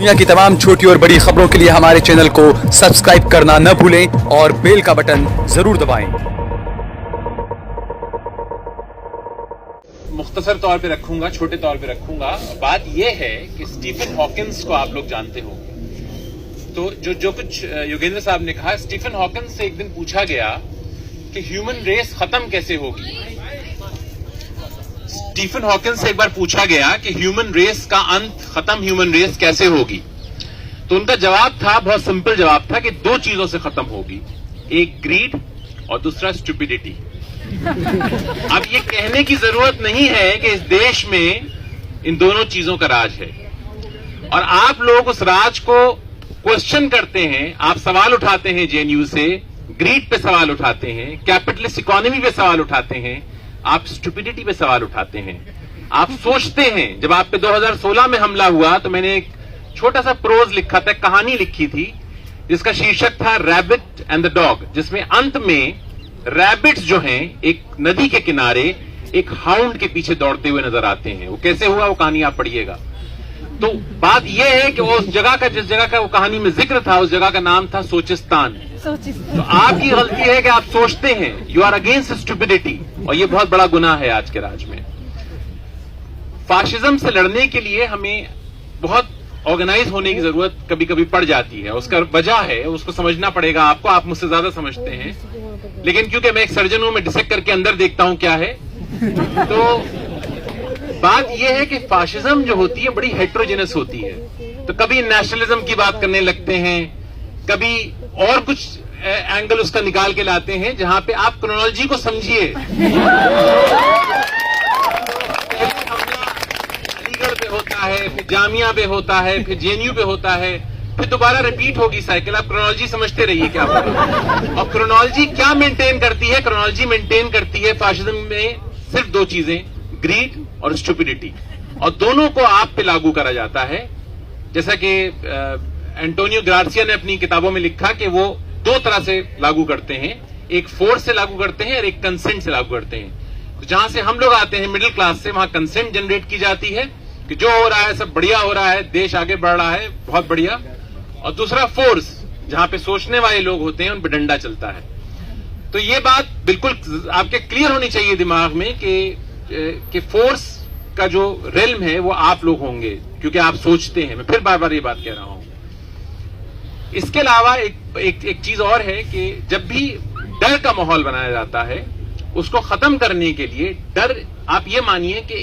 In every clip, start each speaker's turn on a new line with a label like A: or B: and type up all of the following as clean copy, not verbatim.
A: दुनिया की तमाम छोटी और बड़ी खबरों के लिए हमारे चैनल को सब्सक्राइब करना न भूलें और बेल का बटन जरूर दबाएं।
B: मुख्तसर तौर पे रखूंगा, छोटे तौर पे रखूंगा। बात यह है कि स्टीफन हॉकिंस को आप लोग जानते हो, तो जो कुछ योगेंद्र साहब ने कहा, स्टीफन हॉकिंस से एक दिन पूछा गया कि ह्यूमन रेस खत्म कैसे होगी। स्टीफन हॉकिंस से एक बार पूछा गया कि ह्यूमन रेस का अंत, खत्म ह्यूमन रेस कैसे होगी। तो उनका जवाब था, बहुत सिंपल जवाब था कि दो चीजों से खत्म होगी, एक ग्रीड और दूसरा स्टुपिडिटी। अब ये कहने की जरूरत नहीं है कि इस देश में इन दोनों चीजों का राज है और आप लोग उस राज को क्वेश्चन करते हैं। आप सवाल उठाते हैं जेएनयू से, ग्रीड पे सवाल उठाते हैं, कैपिटलिस्ट इकोनॉमी पे सवाल उठाते हैं, आप स्टुपिडिटी पे सवाल उठाते हैं। आप सोचते हैं, जब आप पे 2016 में हमला हुआ तो मैंने एक छोटा सा प्रोज लिखा था, कहानी लिखी थी जिसका शीर्षक था रैबिट एंड द डॉग, जिसमें अंत में रैबिट्स जो हैं एक नदी के किनारे एक हाउंड के पीछे दौड़ते हुए नजर आते हैं। वो कैसे हुआ, वो कहानी आप पढ़िएगा। तो बात यह है कि उस जगह का, जिस जगह का वो कहानी में जिक्र था, उस जगह का नाम था सोचिस्तान। तो आपकी गलती है कि आप सोचते हैं, यू आर अगेंस्ट स्टुपिडिटी, और ये बहुत बड़ा गुनाह है आज के राज में। फाशिज्म से लड़ने के लिए हमें बहुत ऑर्गेनाइज होने की जरूरत कभी कभी पड़ जाती है। उसका वजह है, उसको समझना पड़ेगा आपको। आप मुझसे ज्यादा समझते हैं, लेकिन क्योंकि मैं एक सर्जन हूं, मैं डिसेक्ट करके अंदर देखता हूं क्या है। तो बात यह है कि फाशिज्म जो होती है बड़ी हेट्रोजेनस होती है। तो कभी नेशनलिज्म की बात करने लगते हैं, कभी और कुछ एंगल उसका निकाल के लाते हैं, जहां पे आप क्रोनोलॉजी को समझिए। अलीगढ़ पे होता है, फिर जामिया पे होता है, फिर जेएनयू पे होता है, फिर दोबारा रिपीट होगी साइकिल। आप क्रोनोलॉजी समझते रहिए क्या होगा। और क्रोनोलॉजी क्या मेंटेन करती है? क्रोनोलॉजी मेंटेन करती है फाशिज्म में सिर्फ दो चीजें, ग्रीड और स्टुपिडिटी, और दोनों को आप पे लागू करा जाता है। जैसा कि एंटोनियो ग्रासिया ने अपनी किताबों में लिखा कि वो दो तरह से लागू करते हैं, एक फोर्स से लागू करते हैं और एक कंसेंट से लागू करते हैं। तो जहां से हम लोग आते हैं मिडिल क्लास से, वहां कंसेंट जनरेट की जाती है कि जो हो रहा है सब बढ़िया हो रहा है, देश आगे बढ़ रहा है, बहुत बढ़िया। और दूसरा फोर्स, जहां पे सोचने वाले लोग होते हैं, उन पे डंडा चलता है। तो ये बात बिल्कुल आपके क्लियर होनी चाहिए दिमाग में कि फोर्स का जो रेल्म है वो आप लोग होंगे, क्योंकि आप सोचते हैं। मैं फिर बार बार ये बात कह रहा हूं। इसके अलावा एक चीज और है कि जब भी डर का माहौल बनाया जाता है, उसको खत्म करने के लिए डर, आप ये मानिए कि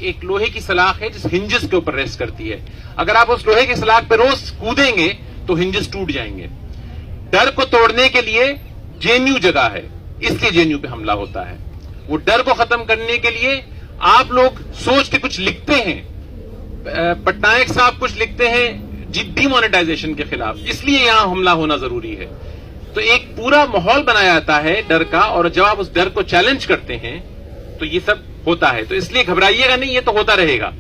B: एक लोहे की सलाख है जिस हिंजेस के ऊपर रेस्ट करती है। अगर आप उस लोहे की सलाख पे रोज कूदेंगे तो हिंजेस टूट जाएंगे। डर को तोड़ने के लिए जेएनयू जगह है, इसलिए जेएनयू पे हमला होता है। वो डर को खत्म करने के लिए आप लोग सोच के कुछ लिखते हैं। पटनायक साहब कुछ लिखते हैं डिमोनेटाइजेशन के खिलाफ, इसलिए यहां हमला होना जरूरी है। तो एक पूरा माहौल बनाया जाता है डर का, और जब आप उस डर को चैलेंज करते हैं तो ये सब होता है। तो इसलिए घबराइएगा नहीं, ये तो होता रहेगा।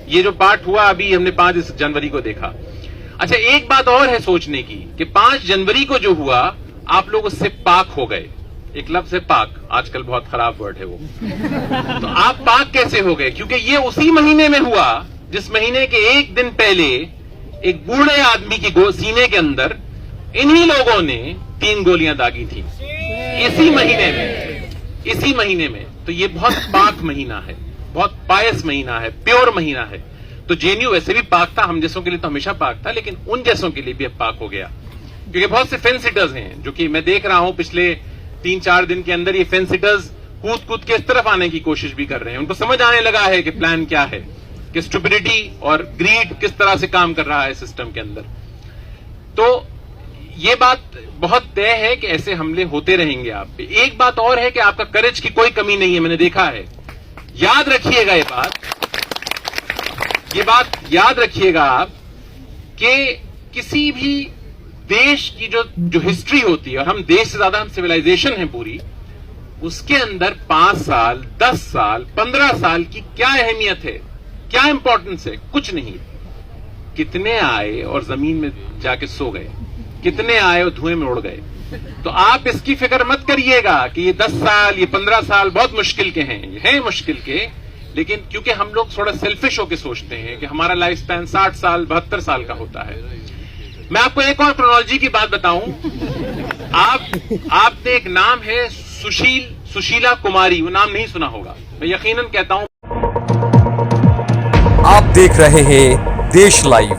B: ये जो पार्ट हुआ अभी हमने 5 जनवरी को देखा। अच्छा, एक बात और है सोचने की कि 5 जनवरी को जो हुआ, आप लोग उससे पाक हो गए। एक लफ्ज है पाक, आजकल बहुत खराब वर्ड है वो। तो आप पाक कैसे हो गए? क्योंकि ये उसी महीने में हुआ जिस महीने के एक दिन पहले एक बूढ़े आदमी की सीने के अंदर इन्हीं लोगों ने 3 गोलियां दागी थी, इसी महीने में। तो ये बहुत पाक महीना है, बहुत पायस महीना है, प्योर महीना है। तो जेएनयू वैसे भी पाक था, हम जैसों के लिए तो हमेशा पाक था, लेकिन उन जैसों के लिए भी अब पाक हो गया। क्योंकि बहुत से फेंस हिटर्स हैं, जो कि मैं देख रहा हूं पिछले 3-4 दिन के अंदर ये फेंस हिटर्स कूद के इस तरफ आने की कोशिश भी कर रहे हैं। उनको समझ आने लगा है कि प्लान क्या है, कि स्टुपिडिटी और ग्रीड किस तरह से काम कर रहा है सिस्टम के अंदर। तो ये बात बहुत तय है कि ऐसे हमले होते रहेंगे आप पे। एक बात और है कि आपका करेज की कोई कमी नहीं है, मैंने देखा है। याद रखिएगा ये बात याद रखिएगा आप कि किसी भी देश की जो हिस्ट्री होती है, और हम देश से ज्यादा हम सिविलाइजेशन है पूरी, उसके अंदर 5 साल, 10 साल, 15 साल की क्या अहमियत है, क्या इंपॉर्टेंस है? कुछ नहीं। कितने आए और जमीन में जाके सो गए, कितने आए और धुएं में उड़ गए। तो आप इसकी फिक्र मत करिएगा कि ये 10 साल, ये 15 साल बहुत मुश्किल के हैं। ये हैं मुश्किल के, लेकिन क्योंकि हम लोग थोड़ा सेल्फिश होकर सोचते हैं कि हमारा लाइफ स्पैन 60 साल 72 साल का होता है। मैं आपको एक और क्रोनोलॉजी की बात बताऊं। आपने एक नाम है सुशीला कुमारी, वो नाम नहीं सुना होगा, मैं यकीनन कहता हूं।
A: आप देख रहे हैं देश लाइव,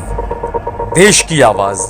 A: देश की आवाज।